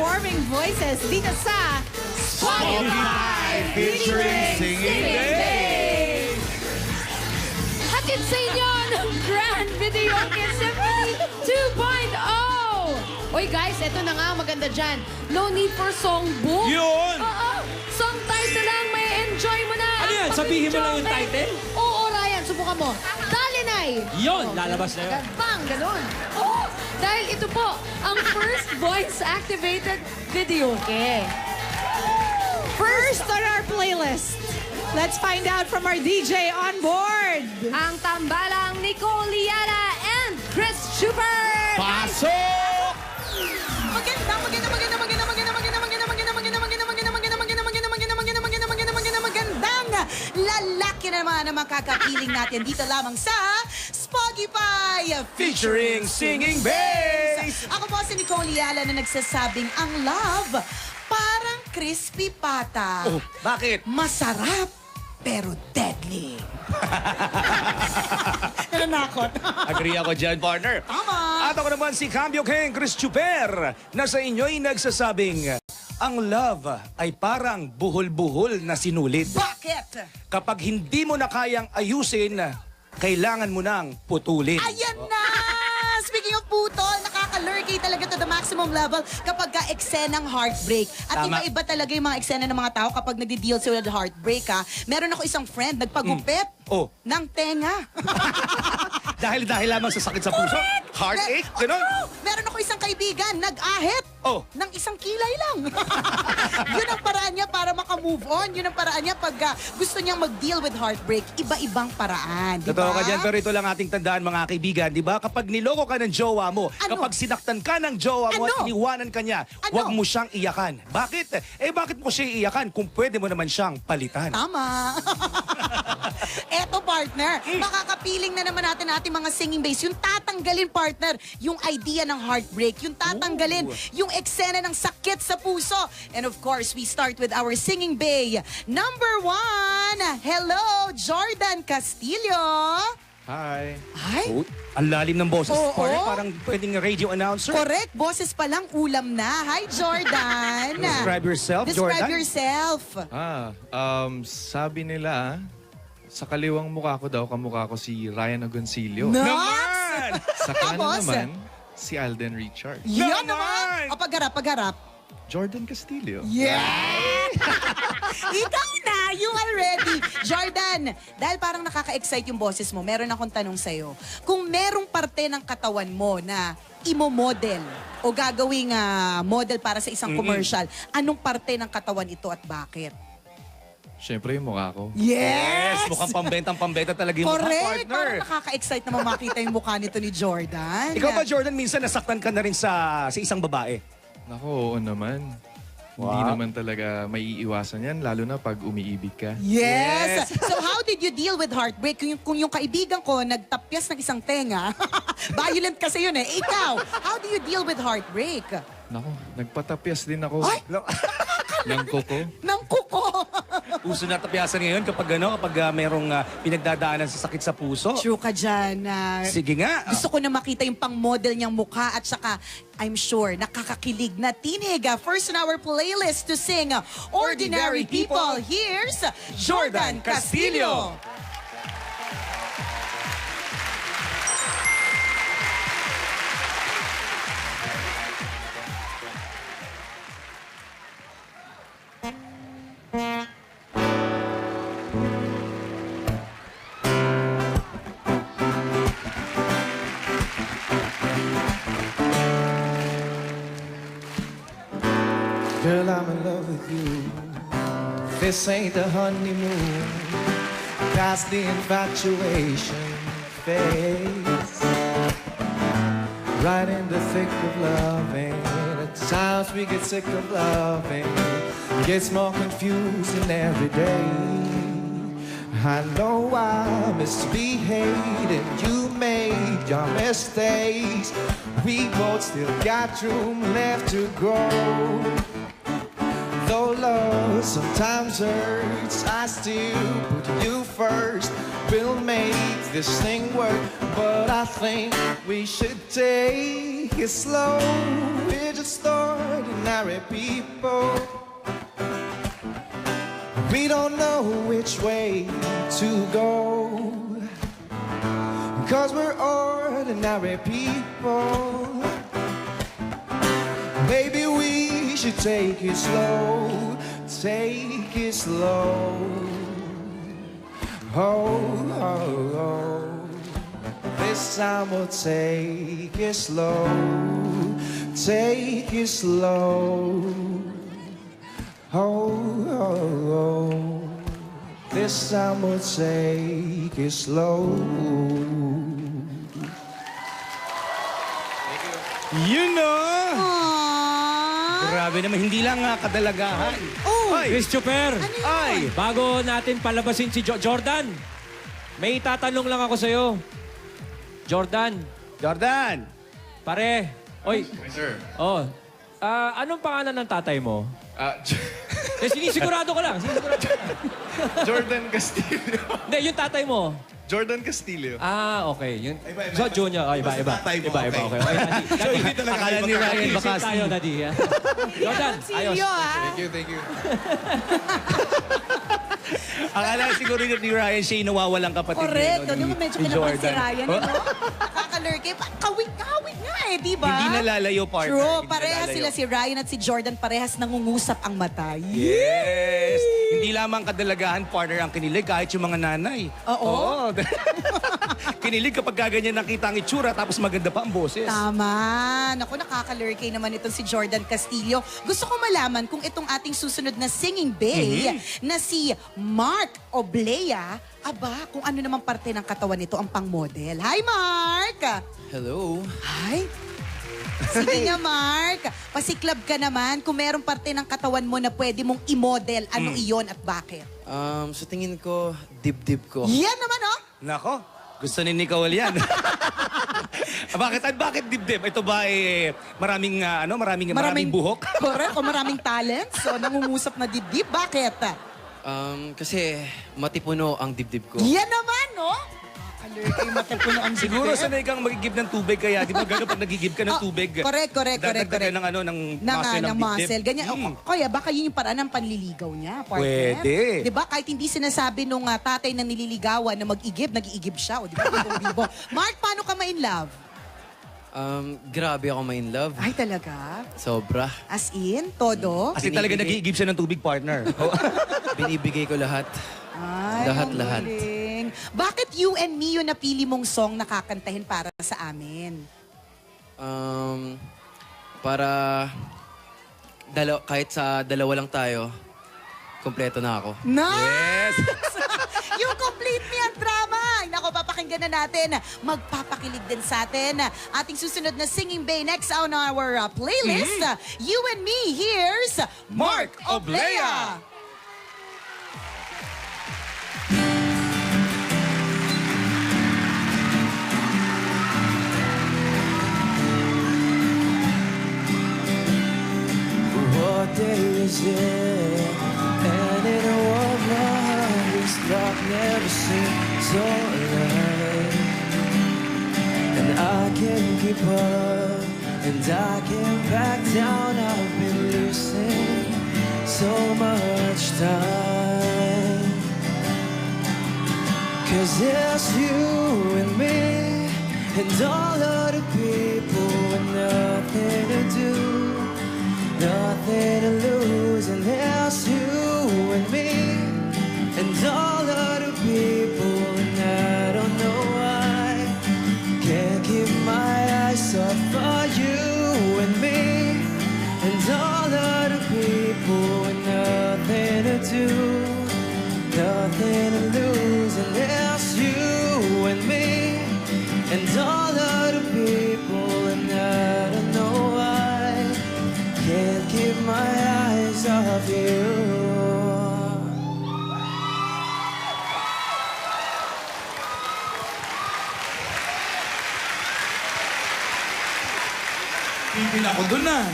heartwarming voices dito sa Spotify featuring Singing Day. Hatid sa inyo ng Grand Video Symphony 2.0. Uy guys, eto na nga, maganda dyan. No need for songbook. Yun! Oo, song title lang, may enjoy mo na. Ano yan? Sabihin mo lang yung title? Oo, Ryan, subukan mo. Dali, Nay. Yun, lalabas na yun. Bang, ganun. Oo, dahil ito po, ang first voice-activated video. Okay. First on our playlist. Let's find out from our DJ on board. Ang tambalang Nicole Liana and Chris Schubert. Pasok! Magandang lalaki na naman ang makakapiling natin dito lamang sa Spotify Featuring Singing Bass! Ako po si Nicole Liala na nagsasabing ang love parang crispy pata. Oh, bakit? Masarap pero deadly. Nanakot. Agree ako dyan, partner. Tama. At ako naman si Cambio King Chris Chuper na sa inyo'y nagsasabing ang love ay parang buhol-buhol na sinulit. Bakit? Kapag hindi mo na kayang ayusin, kailangan mo nang putulin. Ayan na! Speaking of putol, nakaka-lurky talaga to the maximum level kapag ka-eksenang heartbreak. At Tama. iba-iba talaga yung mga eksena ng mga tao kapag nagdi-deal sila with heartbreak, ha. Meron ako isang friend, nagpagupit Oh. ng tenga. Dahil lamang sa sakit sa puso? Heartache? Ganon? Oh, meron ako isang kaibigan, nag-ahit Oh. ng isang kilay lang. Yun ang paraan niya para makamove on. Yun ang paraan niya pag gusto niyang mag-deal with heartbreak. Iba-ibang paraan, di ba? Totoo ka dyan, pero ito lang ating tandaan mga kaibigan, di ba? Kapag niloko ka ng jowa mo, Ano? kapag sinaktan ka ng jowa mo at Ano? iniwanan ka niya, Ano? huwag mo siyang iyakan. Bakit? Bakit mo siya iyakan kung pwede mo naman siyang palitan? Tama. Eto, partner, makakapiling na naman natin ating mga singing bass. Yung tatanggalin, partner, yung idea ng heartbreak. Yung tatanggalin, yung eksena ng sakit sa puso. And of course, we start with our singing bay. Number 1, hello, Jordan Castillo. Hi. Ay, Oh, ang lalim ng boses. Oo. Partner, parang pwedeng radio announcer. correct. Boses pa lang, ulam na. Hi, Jordan. Describe yourself, Describe Jordan. yourself. Sabi nila, sa kaliwang mukha ko daw, kamukha ko si Ryan Agoncillo. Naman! Sa kanan Tapos? naman, si Alden Richard. Yan Naman! naman. O, pagharap. Jordan Castillo. Yeah! Ikaw na! You are ready! Jordan, dahil parang nakaka-excite yung boses mo, meron akong tanong sa'yo. Kung merong parte ng katawan mo na imo-model o gagawing model para sa isang commercial, anong parte ng katawan ito at bakit? Siyempre yung mukha ko. Yes! Mukhang pambentang-pambenta talaga yung mukha, Correct! partner. Parang nakaka-excite naman makita yung mukha nito ni Jordan. Ikaw ba, Jordan, minsan nasaktan ka na rin sa isang babae? Nako, oo naman. Hindi Wow. naman talaga may iiwasan yan, lalo na pag umiibig ka. Yes! So how did you deal with heartbreak? Kung yung kaibigan ko nagtapyas ng isang tenga, violent kasi yun eh. Ikaw, how do you deal with heartbreak? Nako, nagpatapyas din ako Ay! ng kuko. Ng kuko! Uso na tapyasan ngayon kapag merong pinagdadaanan sa sakit sa puso. True ka dyan. Sige nga. Gusto ko na makita yung pang-model niyang mukha at saka, I'm sure, nakakakilig na tinig. First on our playlist to sing Ordinary People, here's Jordan Castillo. Girl, I'm in love with you. This ain't the honeymoon. That's the infatuation phase. Right in the thick of loving. At times we get sick of loving. It gets more confusing every day. I know I misbehaved and you made your mistakes. We both still got room left to grow. Though love sometimes hurts, I still put you first. We'll make this thing work, but I think we should take it slow. We're just ordinary people. We don't know which way to go, 'cause we're ordinary people. Maybe we should take it slow, take it slow. Oh, oh, oh. This time we'll take it slow, take it slow. Oh, oh, oh. This time we'll take it slow. You know! Aww. Grabe naman, hindi lang kadalagahan. Oh, Ay! Christopher, Ay! bago natin palabasin si Jordan, may tatanong lang ako sa'yo. Jordan, Jordan! pare, oy, Sir. oh, anong pangalan ng tatay mo? Sinisigurado ko lang. Jordan Castillo. Hindi, yung tatay mo. Jordan Castillo. Okay. Yun. So, Junior. Oh, iba. Iba. Okay. Okay, Akala ni Ryan baka Isip tayo, Nadi. Jordan, ayos. Silyo, ah. Thank you. Akala siguro ni Ryan siya yung nawawalang kapatid correct. niya, no, Yung medyo ni kinaman si Jordan. Ryan, ano? Nakakalurke. Kawig-kawig nga eh, di ba? Hindi nalalayo, partner. True. Hindi Parehas nalalayo. sila si Ryan at si Jordan. Parehas nangungusap ang mata. Yes! Hindi lamang kadalagahan, partner, ang kinilig, kahit yung mga nanay. Oo. Kinilig kapag gaganyan nakita ang itsura, tapos maganda pa ang boses. Tama. Naku, nakakalurke naman itong si Jordan Castillo. Gusto ko malaman kung itong ating susunod na singing bae na si Mark Oblea, aba, kung ano naman parte ng katawan nito ang pang-model. Hi, Mark! Hello. Hi! Sige nga, Mark. Pasiklab ka naman kung merong parte ng katawan mo na pwede mong i-model. Ano iyon at bakit? Sa tingin ko, dibdib ko. Yan naman, oh! Nako, gusto ni Nicole yan. Bakit dibdib? Ito ba maraming buhok? Correct, o maraming talent. So, nangungusap na dibdib. Bakit? Kasi matipuno ang dibdib ko. Yan naman, no? Alert, matapuno ang dibdib. Siguro sanay kang magigib ng tubig kaya, di ba gano'n pag nagigib ka ng tubig? Correct. Dadagdagan ng muscle ng muscle. dibdib. Ganyan. Kaya baka yun yung paraan ng panliligaw niya, partner. Pwede. Di ba? Kahit hindi sinasabi nung tatay ng nililigawan na mag-igib, nag-iigib siya. O di ba? Bibo. Mark, paano ka ma-in love? Grabe ako ma-in love. Ay, talaga? Sobra. As in? Todo? Kasi talaga nag-iigib siya ng tubig, partner. Binibigay ko lahat. Ay, Lahat. ang galing. Bakit You and Me yung napili mong song na kakantahin para sa amin? Para kahit sa dalawa lang tayo, kompleto na ako. Nice! Yung complete me ang drama. Ay, nako, papakinggan na natin. Magpapakilig din sa atin. Ating susunod na singing bae next on our playlist. You and Me, here's Mark Oblea. What day is it? And in a world my heart is dark, never seemed so alive. And I can't keep up, and I can't back down. I've been losing so much time. 'Cause it's you and me, and all other people with nothing to do. Nothing to lose, and there's you and me, and all other people, and I don't know why. Can't keep my eyes off of you and me, and all other people, and nothing to do, nothing to lose, and there's you and me, and all other people, and I don't know why. Can't keep my eyes off you. Pipil ako dun ah.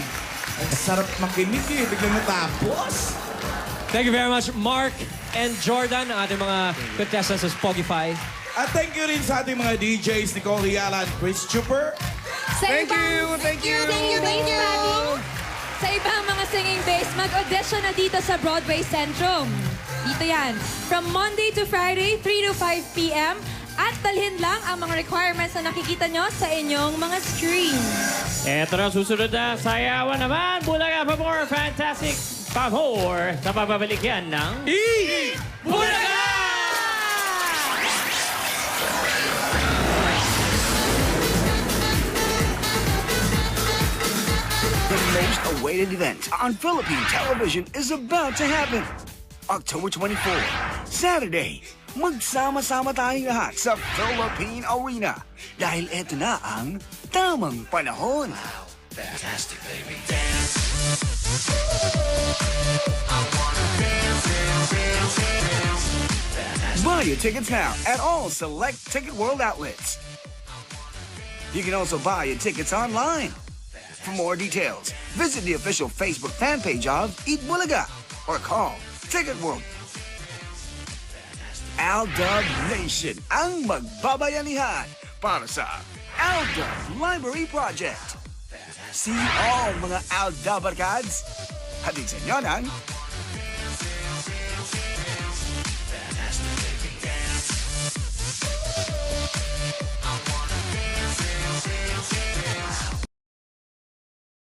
Ang sarap makinig eh. Biglang natapos. Thank you very much, Mark and Jordan, ang ating mga contestants sa Spotify. At thank you rin sa ating mga DJs, Nicole Riala at Chris Chuper. Sa Thank ibang you, thank you. singing base, Maggie, sa ibang mga singing base, mag-audition na dito sa Broadway Centrum. Dito yan. From Monday to Friday, 3 to 5 p.m. At dalhin lang ang mga requirements na nakikita nyo sa inyong mga screen. Eto na susunod na sayawan naman. Bulaga pa more fantastic pa more sa pagbabalik yan ng Bulaga! The most awaited event on Philippine television is about to happen. October 24, Saturday. Magsama-sama tayong lahat sa Philippine Arena dahil eto na ang tamang panahon. Fantastic, baby. Dance. I wanna dance, dance, dance, dance. Buy your tickets now at all select Ticket World outlets. You can also buy your tickets online. For more details, visit the official Facebook fan page of Eat Bulaga or call Ticket World. Aldab Nation ang magbabayanihan para sa Aldab Library Project. See all mga Aldabarkads. Hatid sa inyo ng